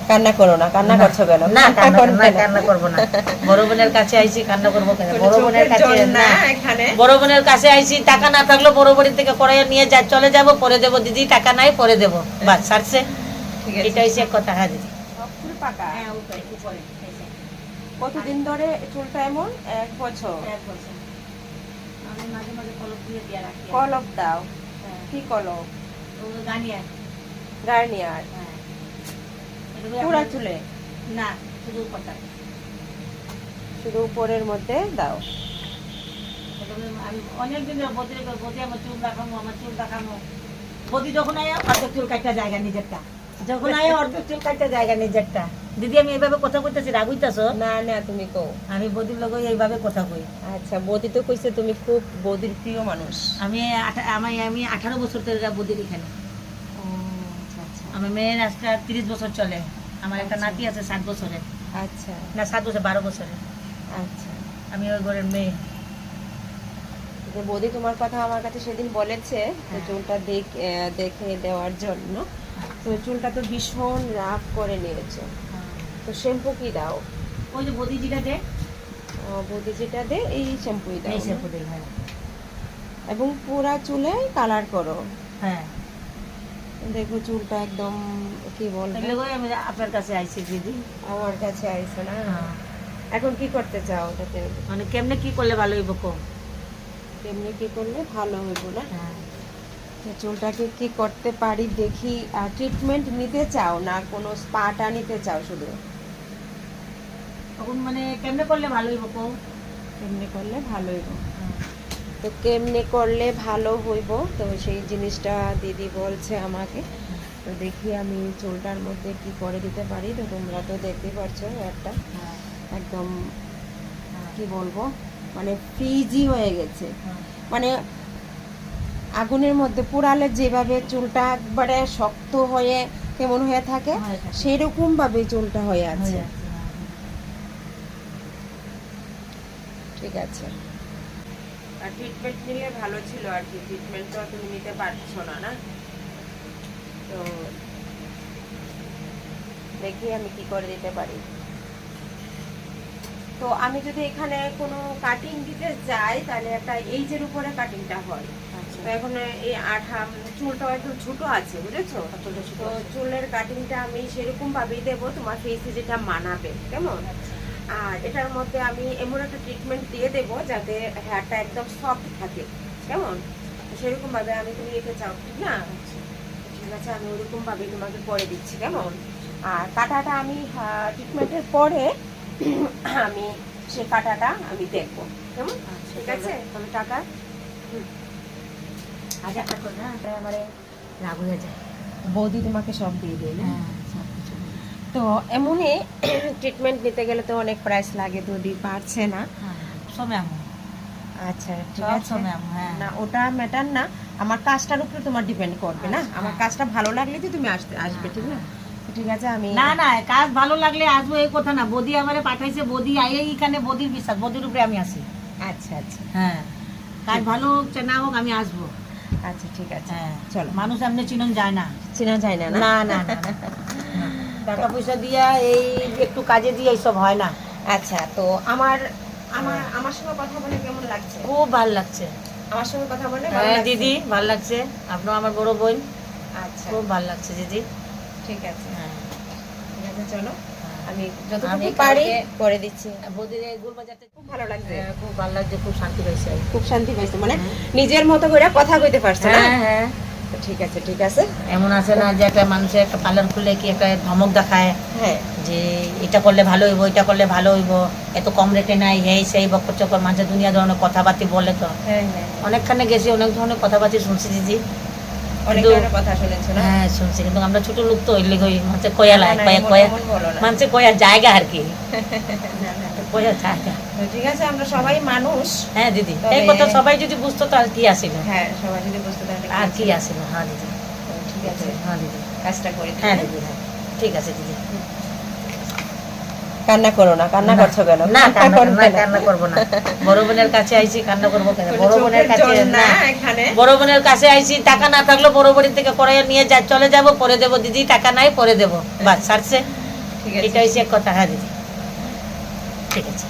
কান্না করো না, কান্না করছো কেন? না কান্না করবো না। বড় বোনের কাছে আইছি, কান্না করবো কেন? বড় বোনের কাছে না, বড় বোনের কাছে আইছি, টাকা না থাকলে বড় বোনের থেকে কড়াইয়া নিয়ে চলে যাবো, পরে দেবো দিদি, টাকা নাই পরে দেবো, বাস ছাড়ছে। এটা হচ্ছে কথা। হ্যাঁ দিদি, পাকা। কতদিন ধরে চুলটা এমন? 1 বছর। আমি মাঝে মাঝে কলপ দিয়ে দিয়ে রাখি। কলপ দাও? কি কলপ? গার্নিয়ার? পুরা চুলে না, শুধু কথা। শুধু উপরের মধ্যে দাও? আমি অনেকদিন বদি আমার চুল দেখামো, বদি যখন আয় অর্ধেক চুল কাটটা জায়গা নিজেরটা, যখন আয় অর্ধেক চুল কাটটা জায়গা নিজেরটা। দিদি আমি এইভাবে কথা কইতেছি, রাগ হইতাছ? না না, তুমি কও। আমি বদির লগে এইভাবে কথা কই। আচ্ছা, বদি তো কইছে তুমি খুব বদির প্রিয় মানুষ। আমি 18 বছর থেকে বদির এখানে। আমার মেয়ের আজকে 30 বছর চলে। আমার একটা নাতি আছে 7 বছরের। আচ্ছা না 7 বছর, 12 বছরের। আচ্ছা, আমি ওই ঘরের মেয়ে। যে বদি তোমার কথা আমার কাছে সেদিন বলেছে তো চুলটা দেখে দেওয়ার জন্য। তো চুলটা তো ভীষণ রাফ করে নিয়েছো, তো শ্যাম্পু কি দাও? ওই যে বদি যেটা দে, বদি যেটা দে এই শ্যাম্পুই দাও? এই শ্যাম্পু দেই। হ্যাঁ, এবং পুরা চুলে কালার করো? হ্যাঁ। দেখো চুলটা একদম কি বলবো, আমি আপনার কাছে আইছি দিদি। আমার কাছে আইছো না? এখন কি করতে চাও ওটাতে? মানে কেমনে কি করলে ভালো হইব কো? কেমনি কি করলে ভালো হইব না? তো চুলটাকে কি করতে পারি দেখি। ট্রিটমেন্ট নিতে চাও না কোনো স্পাটা নিতে চাও? শুধু তখন মানে কেমনে করলে ভালো হইব কো? কেমনে করলে ভালো হইব? তো কেমনে করলে ভালো হইব তো সেই জিনিসটা দিদি বলছে আমাকে। তো দেখি আমি চুলটার মধ্যে কি করে দিতে পারি। তো তোমরা তো দেখতে পাচ্ছ একটা একদম কি বলবো, মানে ফ্রিজি হয়ে গেছে। মানে আগুনের মধ্যে পোড়ালে যেভাবে চুলটা একবারে শক্ত হয়ে কেমন হয়ে থাকে সেরকম ভাবে চুলটা হয়ে আছে। ঠিক আছে, আর ট্রিটমেন্ট নিলে ভালো ছিল আর কি। ট্রিটমেন্ট তো তুমি নিতে পারছো না, না? তো দেখি আমি কি করে দিতে পারি। তো আমি যদি এখানে কোনো কাটিং দিতে যাই তাহলে একটা এইজের উপরে কাটিংটা হয়। তো এখন এই চুলটাও একটু ছোট আছে, বুঝেছো? তো চুলের কাটিংটা আমি সেরকম ভাবেই দেবো তোমার ফেসে যেটা মানাবে, কেমন? আর এটার মধ্যে আমি এমন একটা ট্রিটমেন্ট দিয়ে দেবো যাতে হেয়ারটা একদম সফট থাকে, কেমন? সেরকম ভাবে আমি, তুমি এটা চাও ঠিক না? ঠিক আছে, আমি ওরকম ভাবে তোমাকে করে দিচ্ছি, কেমন? আর কাটাটা আমি ট্রিটমেন্টের পরে আমি সে কাটাটা আমি দেখবো, কেমন? ঠিক আছে, তাহলে টাকা আগে একটা করে না আমারে রাগ হয়ে যায়। বৌদি তোমাকে সব দিয়ে দেয় না? তো এমনই ট্রিটমেন্ট নিতে গেলে তো অনেক প্রাইস লাগে, যদি পারছে না। আচ্ছা ঠিক আছে, না ওটা ম্যাটার না, আমার কাজটার উপরে তোমার ডিপেন্ড করবে না। আমার কাজটা ভালো লাগলে তো তুমি আসবে, ঠিক না? ঠিক আছে, আমি না কাজ ভালো লাগলে আসবো এই কথা না। বদি আমারে পাঠাইছে, বদি আইয়ে এখানে বদির বিশ্বাস, বদির উপরে আমি আসি। আচ্ছা আচ্ছা, হ্যাঁ, কাজ ভালো হোক না হোক আমি আসবো। আচ্ছা ঠিক আছে, হ্যাঁ চলো। মানুষ এমনি চিনন যায় না, চেনা যায় না? না না টাকা পয়সা দিয়া এই একটু কাজে দিয়ে এইসব হয় না। আচ্ছা, তো আমার আমার আমার সঙ্গে কথা বলে কেমন লাগছে? খুব ভালো লাগছে আমার সঙ্গে কথা বলে? হ্যাঁ দিদি, ভালো লাগছে। আপনার আমার বড় বোন। আচ্ছা, খুব ভালো লাগছে দিদি। ঠিক আছে, হ্যাঁ ঠিক আছে, চলো আমি আমি যতটুকু পারি করে দিচ্ছি। বদির গুল বাজাতে খুব ভালো লাগছে, খুব ভালো লাগছে, খুব শান্তি পাইছে। খুব শান্তি পাইছে, মানে নিজের মতো করে কথা কইতে পারছো না? হ্যাঁ হ্যাঁ, ঠিক আছে ঠিক আছে। এমন আছে না যে একটা মানুষের একটা পার্লার খুলে কি একটা ধমক দেখায় হ্যাঁ, যে এটা করলে ভালো হইব, এটা করলে ভালো হইব, এত কম রেটে নাই, এই সেই বকর চকর মাঝে দুনিয়া ধরনের কথাবার্তি বলে। তো হ্যাঁ হ্যাঁ, অনেকখানে গেছি, অনেক ধরনের কথাবার্তি শুনছি দিদি। অনেক কিন্তু ধরনের কথা শুনেছো না? হ্যাঁ শুনছি, কিন্তু আমরা ছোট লোক তো এলে মানুষের কয়া লাগে, কয়া মানুষের কয়ার জায়গা আর কি, কয়ার জায়গা। ঠিক আছে, আমরা সবাই মানুষ। হ্যাঁ দিদি, এই কথা সবাই যদি বুঝতো তো আর কি আসিল। হ্যাঁ, সবাই যদি বুঝতে পারে আর কি আসিল। হ্যাঁ দিদি, ঠিক আছে, হ্যাঁ দিদি, কাজটা করে দিই। হ্যাঁ দিদি, হ্যাঁ ঠিক আছে দিদি। কান্না করো না, কান্না করছো কেন? না কান্না করবো না। বড় বোনের কাছে আইছি, কান্না করবো কেন? বড় বোনের কাছে না, বড় বোনের কাছে আইছি, টাকা না থাকলে বড় বোনের থেকে কড়াইয়া নিয়ে চলে যাবো, পরে দেবো দিদি, টাকা নাই পরে দেবো, বাস ছাড়ছে। এটা হচ্ছে এক কথা। হ্যাঁ দিদি, ঠিক আছে।